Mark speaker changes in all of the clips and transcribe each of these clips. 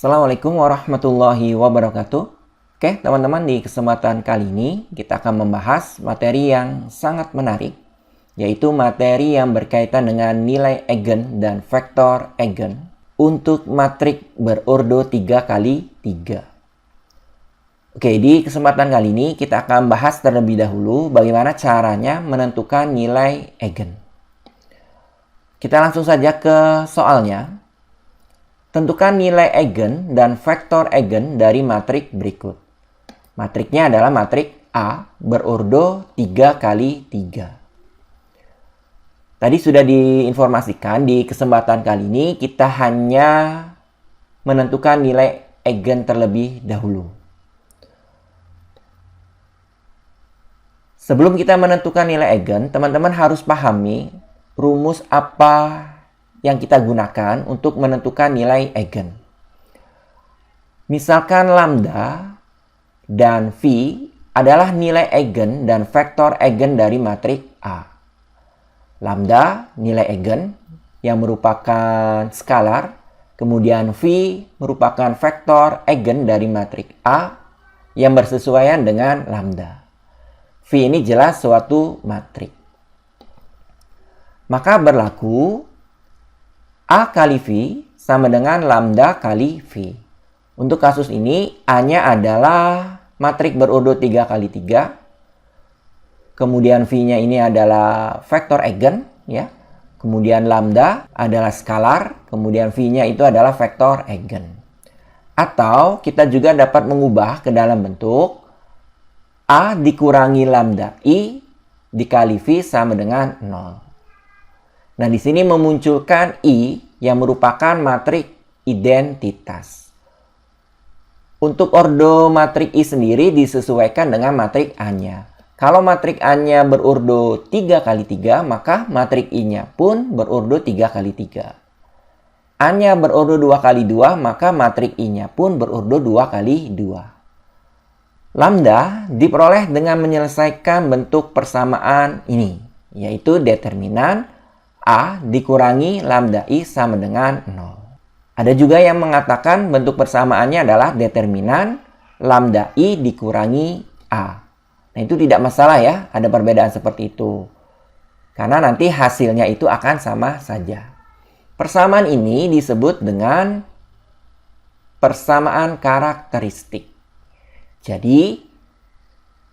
Speaker 1: Assalamualaikum warahmatullahi wabarakatuh. Oke, teman-teman, di kesempatan kali ini kita akan membahas materi yang sangat menarik, yaitu materi yang berkaitan dengan nilai eigen dan vektor eigen untuk matrik berordo 3x3. Oke, di kesempatan kali ini kita akan bahas terlebih dahulu bagaimana caranya menentukan nilai eigen. Kita langsung saja ke soalnya. Tentukan nilai eigen dan vektor eigen dari matrik berikut. Matriknya adalah matrik A berordo 3x3. Tadi sudah diinformasikan, di kesempatan kali ini kita hanya menentukan nilai eigen terlebih dahulu. Sebelum kita menentukan nilai eigen, teman-teman harus pahami rumus apa yang kita gunakan untuk menentukan nilai eigen. Misalkan lambda dan phi adalah nilai eigen dan vektor eigen dari matrik A. Lambda nilai eigen yang merupakan skalar, kemudian phi merupakan vektor eigen dari matrik A yang bersesuaian dengan lambda. Phi ini jelas suatu matrik. Maka berlaku A kali phi sama dengan lambda kali phi. Untuk kasus ini, A-nya adalah matrik berordo 3x3. Kemudian phi-nya ini adalah vektor eigen, ya. Kemudian lambda adalah skalar, kemudian phi-nya itu adalah vektor eigen. Atau kita juga dapat mengubah ke dalam bentuk A dikurangi lambda I dikali phi sama dengan 0. Nah, di sini memunculkan I yang merupakan matrik identitas. Untuk ordo matrik I sendiri disesuaikan dengan matrik A-nya. Kalau matrik A-nya berordo 3x3, maka matrik I-nya pun berordo 3x3. A-nya berordo 2x2, maka matrik I-nya pun berordo 2x2. Lambda diperoleh dengan menyelesaikan bentuk persamaan ini, yaitu determinan A dikurangi lambda I sama dengan 0. Ada juga yang mengatakan bentuk persamaannya adalah determinan lambda I dikurangi A. Nah, itu tidak masalah ya, ada perbedaan seperti itu. Karena nanti hasilnya itu akan sama saja. Persamaan ini disebut dengan persamaan karakteristik. Jadi,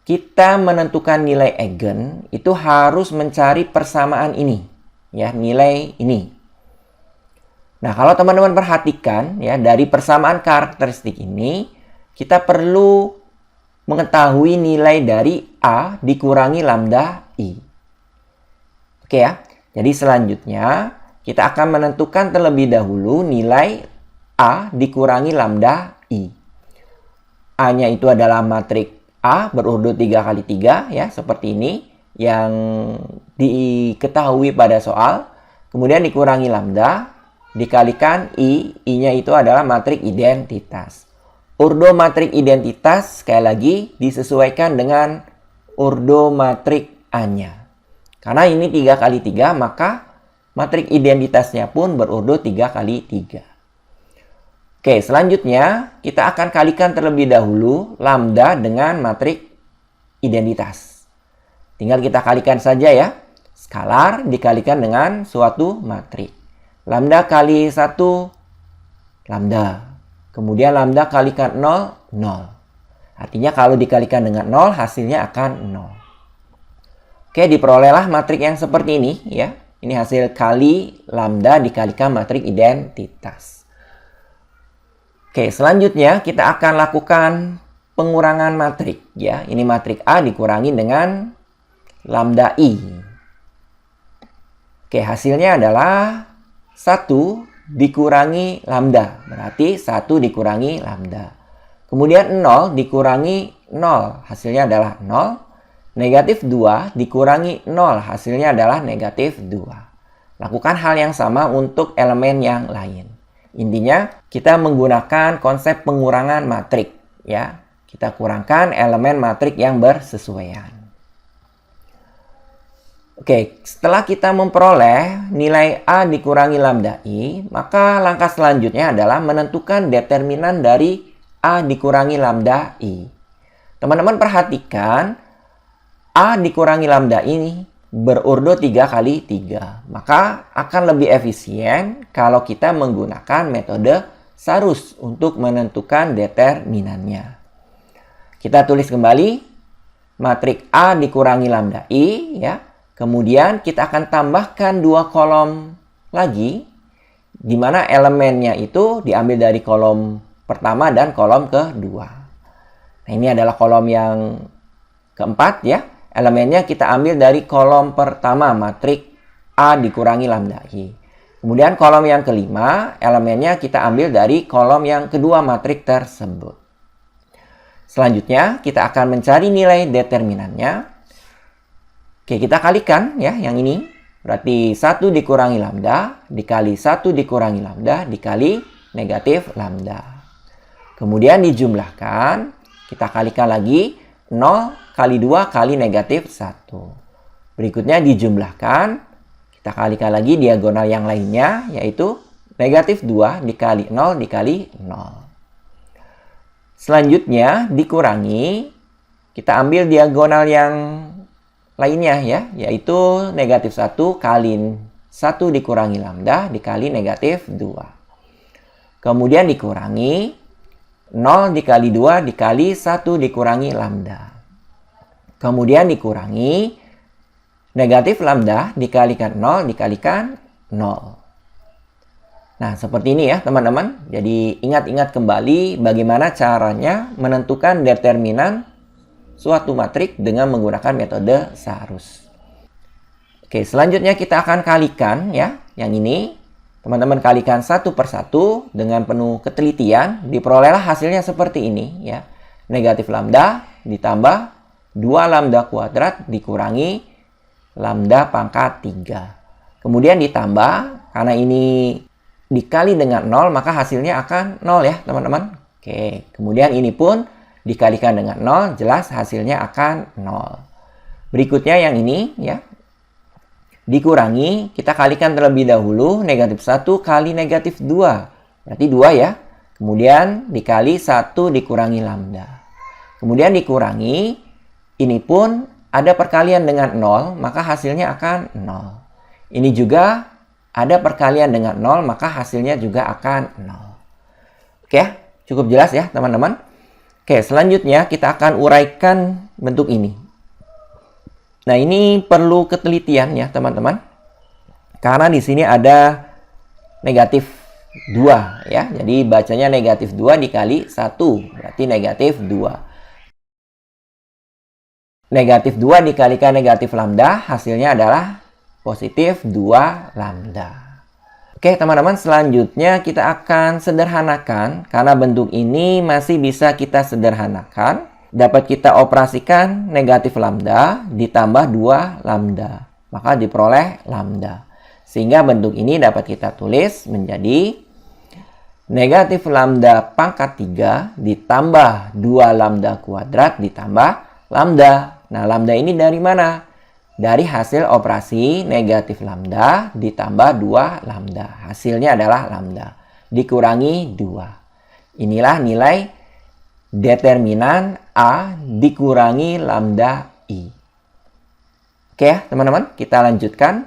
Speaker 1: kita menentukan nilai eigen itu harus mencari persamaan ini. Ya, nilai ini. Nah, kalau teman-teman perhatikan ya, dari persamaan karakteristik ini kita perlu mengetahui nilai dari A dikurangi lambda I. Oke ya. Jadi selanjutnya kita akan menentukan terlebih dahulu nilai A dikurangi lambda I. A-nya itu adalah matrik A berordo 3x3 ya, seperti ini yang diketahui pada soal, kemudian dikurangi lambda, dikalikan I-nya itu adalah matrik identitas. Ordo matrik identitas, sekali lagi, disesuaikan dengan ordo matrik A-nya. Karena ini 3x3, maka matrik identitasnya pun berordo 3x3. Oke, selanjutnya kita akan kalikan terlebih dahulu lambda dengan matrik identitas. Tinggal kita kalikan saja ya. Skalar dikalikan dengan suatu matrik. Lambda kali 1, lambda. Kemudian lambda kalikan 0, 0. Artinya kalau dikalikan dengan 0, hasilnya akan 0. Oke, diperolehlah matrik yang seperti ini ya. Ini hasil kali lambda dikalikan matrik identitas. Oke, selanjutnya kita akan lakukan pengurangan matrik ya. Ini matrik A dikurangi dengan lambda I. Oke, hasilnya adalah 1 dikurangi lambda. Berarti 1 dikurangi lambda. Kemudian 0 dikurangi 0. Hasilnya adalah 0. Negatif 2 dikurangi 0. Hasilnya adalah negatif 2. Lakukan hal yang sama untuk elemen yang lain. Intinya, kita menggunakan konsep pengurangan matrik. Ya. Kita kurangkan elemen matrik yang bersesuaian. Oke, setelah kita memperoleh nilai A dikurangi lambda I, maka langkah selanjutnya adalah menentukan determinan dari A dikurangi lambda I. Teman-teman perhatikan, A dikurangi lambda ini berurut 3 kali 3. Maka akan lebih efisien kalau kita menggunakan metode Sarus untuk menentukan determinannya. Kita tulis kembali matriks A dikurangi lambda I, ya. Kemudian kita akan tambahkan 2 kolom lagi, di mana elemennya itu diambil dari kolom pertama dan kolom kedua. Nah, ini adalah kolom yang keempat, ya. Elemennya kita ambil dari kolom pertama, matriks A dikurangi lambda I. Kemudian kolom yang kelima, elemennya kita ambil dari kolom yang kedua matriks tersebut. Selanjutnya, kita akan mencari nilai determinannya. Oke, kita kalikan ya yang ini. Berarti 1 dikurangi lambda dikali 1 dikurangi lambda dikali negatif lambda. Kemudian dijumlahkan, kita kalikan lagi 0 kali 2 kali negatif 1. Berikutnya dijumlahkan, kita kalikan lagi diagonal yang lainnya, yaitu negatif 2 dikali 0 dikali 0. Selanjutnya dikurangi, kita ambil diagonal yang lainnya ya, yaitu negatif 1 kali 1 dikurangi lambda dikali negatif 2. Kemudian dikurangi 0 dikali 2 dikali 1 dikurangi lambda. Kemudian dikurangi negatif lambda dikalikan 0 dikalikan 0. Nah, seperti ini ya teman-teman. Jadi ingat-ingat kembali bagaimana caranya menentukan determinan suatu matriks dengan menggunakan metode Sarus. Oke, selanjutnya kita akan kalikan ya, yang ini. Teman-teman kalikan satu per satu dengan penuh ketelitian, diperolehlah hasilnya seperti ini ya. Negatif lambda ditambah 2 lambda kuadrat dikurangi lambda pangkat 3. Kemudian ditambah, karena ini dikali dengan 0, maka hasilnya akan 0 ya teman-teman. Oke, kemudian ini pun dikalikan dengan 0, jelas hasilnya akan 0. Berikutnya yang ini ya. Dikurangi, kita kalikan terlebih dahulu negatif 1 kali negatif 2. Berarti 2 ya. Kemudian dikali 1 dikurangi lambda. Kemudian dikurangi, ini pun ada perkalian dengan 0, maka hasilnya akan 0. Ini juga ada perkalian dengan 0, maka hasilnya juga akan 0. Oke, cukup jelas ya teman-teman. Oke, selanjutnya kita akan uraikan bentuk ini. Nah, ini perlu ketelitian ya, teman-teman. Karena di sini ada negatif 2 ya. Jadi bacanya negatif 2 dikali 1, berarti negatif 2. Negatif 2 dikalikan negatif lambda, hasilnya adalah positif 2 lambda. Oke teman-teman, selanjutnya kita akan sederhanakan. Karena bentuk ini masih bisa kita sederhanakan. Dapat kita operasikan negatif lambda ditambah 2 lambda. Maka diperoleh lambda. Sehingga bentuk ini dapat kita tulis menjadi negatif lambda pangkat 3 ditambah 2 lambda kuadrat ditambah lambda. Nah, lambda ini dari mana? Dari hasil operasi negatif lambda ditambah 2 lambda. Hasilnya adalah lambda. Dikurangi 2. Inilah nilai determinan A dikurangi lambda I. Oke ya teman-teman, kita lanjutkan.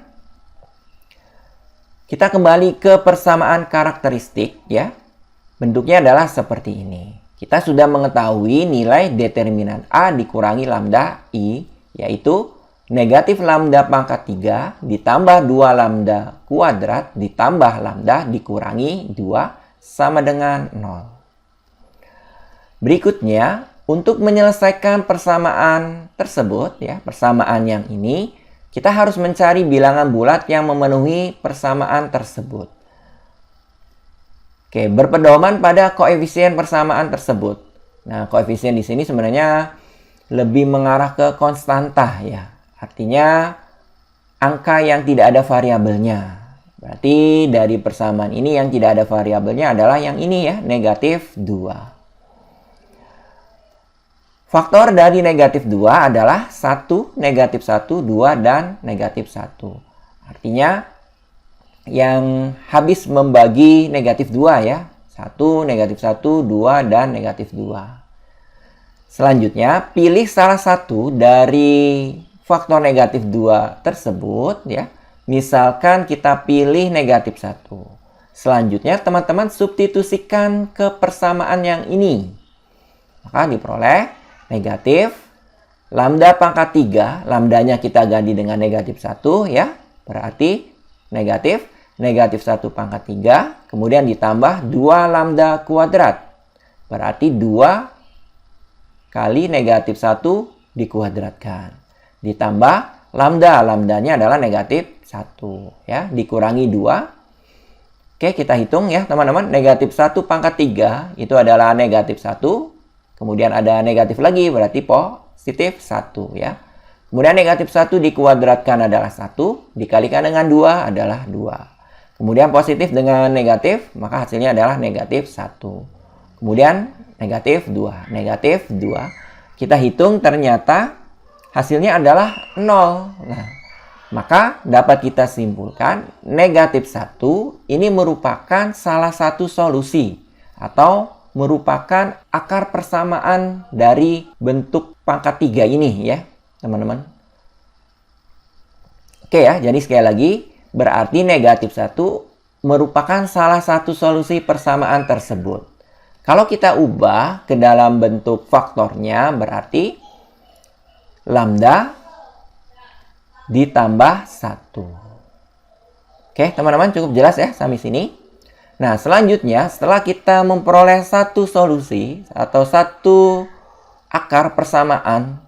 Speaker 1: Kita kembali ke persamaan karakteristik ya. Bentuknya adalah seperti ini. Kita sudah mengetahui nilai determinan A dikurangi lambda I, yaitu negatif lambda pangkat 3 ditambah 2 lambda kuadrat ditambah lambda dikurangi 2 sama dengan 0. Berikutnya, untuk menyelesaikan persamaan tersebut, ya, persamaan yang ini, kita harus mencari bilangan bulat yang memenuhi persamaan tersebut. Oke, berpedoman pada koefisien persamaan tersebut. Nah, koefisien di sini sebenarnya lebih mengarah ke konstanta ya. Artinya angka yang tidak ada variabelnya. Berarti dari persamaan ini yang tidak ada variabelnya adalah yang ini ya, negatif 2. Faktor dari negatif 2 adalah 1, negatif 1, 2, dan negatif 1. Artinya, yang habis membagi negatif 2 ya. 1, negatif 1, 2, dan negatif 2. Selanjutnya, pilih salah satu dari faktor negatif 2 tersebut ya. Misalkan kita pilih negatif 1. Selanjutnya, teman-teman substitusikan ke persamaan yang ini. Maka diperoleh negatif lambda pangkat 3. Lambdanya kita ganti dengan negatif 1 ya. Berarti negatif 1 pangkat 3. Kemudian ditambah 2 lambda kuadrat. Berarti 2 kali negatif 1 dikuadratkan. Ditambah lambda. Lambdanya adalah negatif 1 ya. Dikurangi 2. Oke, kita hitung ya teman-teman. Negatif 1 pangkat 3 itu adalah negatif 1. Kemudian ada negatif lagi, berarti positif 1 ya. Kemudian negatif 1 dikuadratkan adalah 1. Dikalikan dengan 2 adalah 2. Kemudian positif dengan negatif, maka hasilnya adalah negatif 1. Kemudian negatif 2. Negatif 2. Kita hitung ternyata hasilnya adalah 0. Nah, maka dapat kita simpulkan negatif 1 ini merupakan salah satu solusi atau merupakan akar persamaan dari bentuk pangkat 3 ini ya teman-teman. Oke ya, jadi sekali lagi berarti negatif 1 merupakan salah satu solusi persamaan tersebut. Kalau kita ubah ke dalam bentuk faktornya berarti lambda ditambah 1. Oke, teman-teman cukup jelas ya sampai sini. Nah, selanjutnya setelah kita memperoleh satu solusi atau satu akar persamaan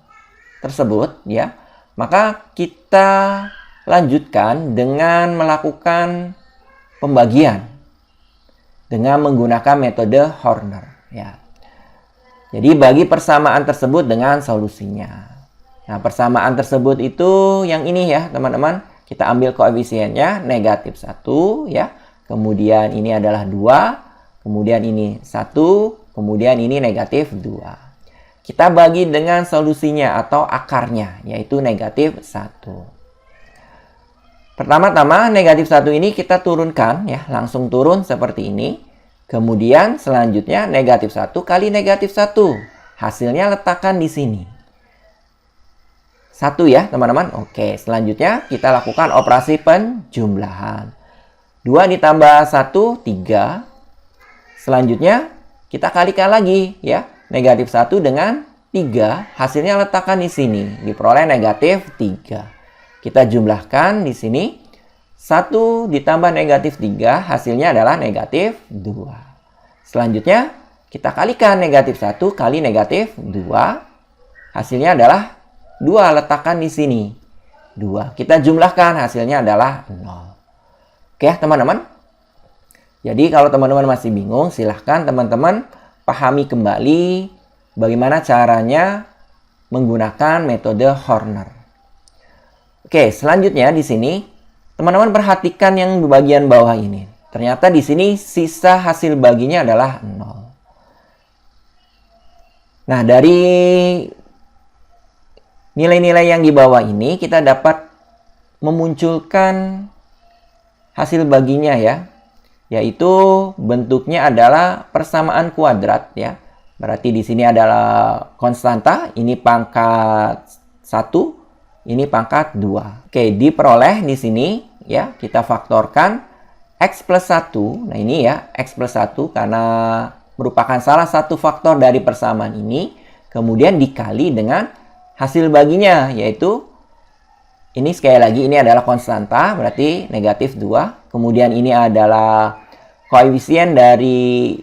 Speaker 1: tersebut ya, maka kita lanjutkan dengan melakukan pembagian dengan menggunakan metode Horner ya. Jadi bagi persamaan tersebut dengan solusinya. Nah, persamaan tersebut itu yang ini ya, teman-teman. Kita ambil koefisiennya negatif 1 ya. Kemudian ini adalah 2, kemudian ini 1, kemudian ini negatif 2. Kita bagi dengan solusinya atau akarnya, yaitu negatif 1. Pertama-tama negatif 1 ini kita turunkan ya, langsung turun seperti ini. Kemudian selanjutnya negatif 1 kali negatif 1. Hasilnya letakkan di sini. 1 ya teman-teman. Oke, selanjutnya kita lakukan operasi penjumlahan. 2 ditambah 1, 3. Selanjutnya kita kalikan lagi ya. Negatif 1 dengan 3. Hasilnya letakkan di sini. Diperoleh negatif 3. Kita jumlahkan di sini. 1 ditambah negatif 3. Hasilnya adalah negatif 2. Selanjutnya kita kalikan negatif 1 kali negatif 2. Hasilnya adalah 2, letakkan di sini. 2. Kita jumlahkan, hasilnya adalah 0. Oke ya teman-teman. Jadi kalau teman-teman masih bingung, silahkan teman-teman pahami kembali bagaimana caranya menggunakan metode Horner. Oke, selanjutnya di sini teman-teman perhatikan yang di bagian bawah ini. Ternyata di sini sisa hasil baginya adalah 0. Nah, dari nilai-nilai yang di bawah ini kita dapat memunculkan hasil baginya ya. Yaitu bentuknya adalah persamaan kuadrat ya. Berarti di sini adalah konstanta, ini pangkat 1, ini pangkat 2. Oke, diperoleh di sini ya, kita faktorkan X plus 1. Nah, ini ya, X plus 1 karena merupakan salah satu faktor dari persamaan ini. Kemudian dikali dengan hasil baginya, yaitu ini sekali lagi ini adalah konstanta, berarti negatif 2. Kemudian ini adalah koefisien dari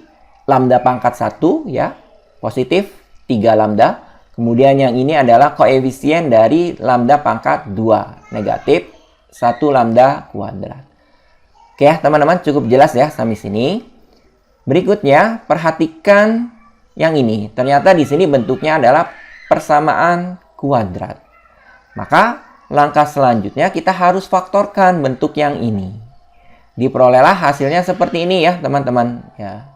Speaker 1: lambda pangkat 1 ya, positif 3 lambda. Kemudian yang ini adalah koefisien dari lambda pangkat 2, negatif 1 lambda kuadrat. Oke ya teman-teman, cukup jelas ya sampai sini. Berikutnya perhatikan yang ini. Ternyata di sini bentuknya adalah persamaan kuadrat. Maka langkah selanjutnya kita harus faktorkan bentuk yang ini. Diperolehlah hasilnya seperti ini ya teman-teman ya.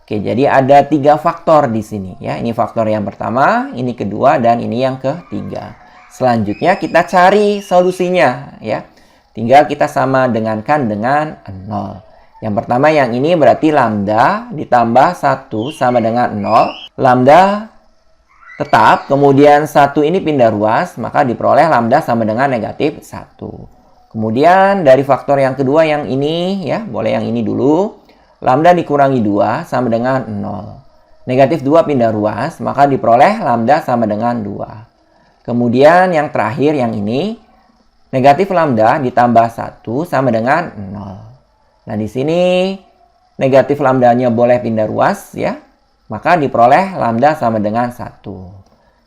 Speaker 1: Oke, jadi ada 3 faktor di sini ya. Ini faktor yang pertama, ini kedua, dan ini yang ketiga. Selanjutnya kita cari solusinya ya. Tinggal kita sama dengankan dengan 0. Yang pertama yang ini berarti lambda ditambah 1 sama dengan 0. Lambda tetap, kemudian 1 ini pindah ruas, maka diperoleh lambda sama dengan negatif 1. Kemudian dari faktor yang kedua yang ini ya, boleh yang ini dulu. Lambda dikurangi 2 sama dengan 0. Negatif 2 pindah ruas, maka diperoleh lambda sama dengan 2. Kemudian yang terakhir yang ini, negatif lambda ditambah 1 sama dengan 0. Nah di sini negatif lambdanya boleh pindah ruas ya. Maka diperoleh lambda sama dengan 1.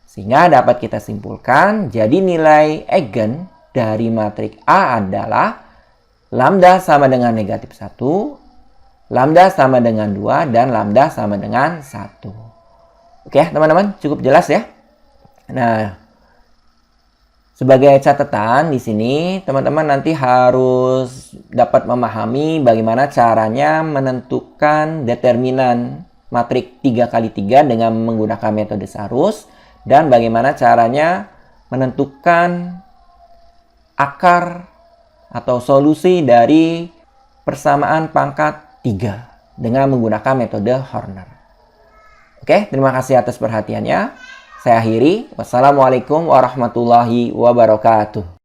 Speaker 1: Sehingga dapat kita simpulkan, jadi nilai eigen dari matriks A adalah lambda sama dengan negatif 1, lambda sama dengan 2, dan lambda sama dengan 1. Oke teman-teman, cukup jelas ya? Nah, sebagai catatan di sini, teman-teman nanti harus dapat memahami bagaimana caranya menentukan determinan matriks 3x3 dengan menggunakan metode Sarus, dan bagaimana caranya menentukan akar atau solusi dari persamaan pangkat 3 dengan menggunakan metode Horner. Oke, terima kasih atas perhatiannya. Saya akhiri. Wassalamualaikum warahmatullahi wabarakatuh.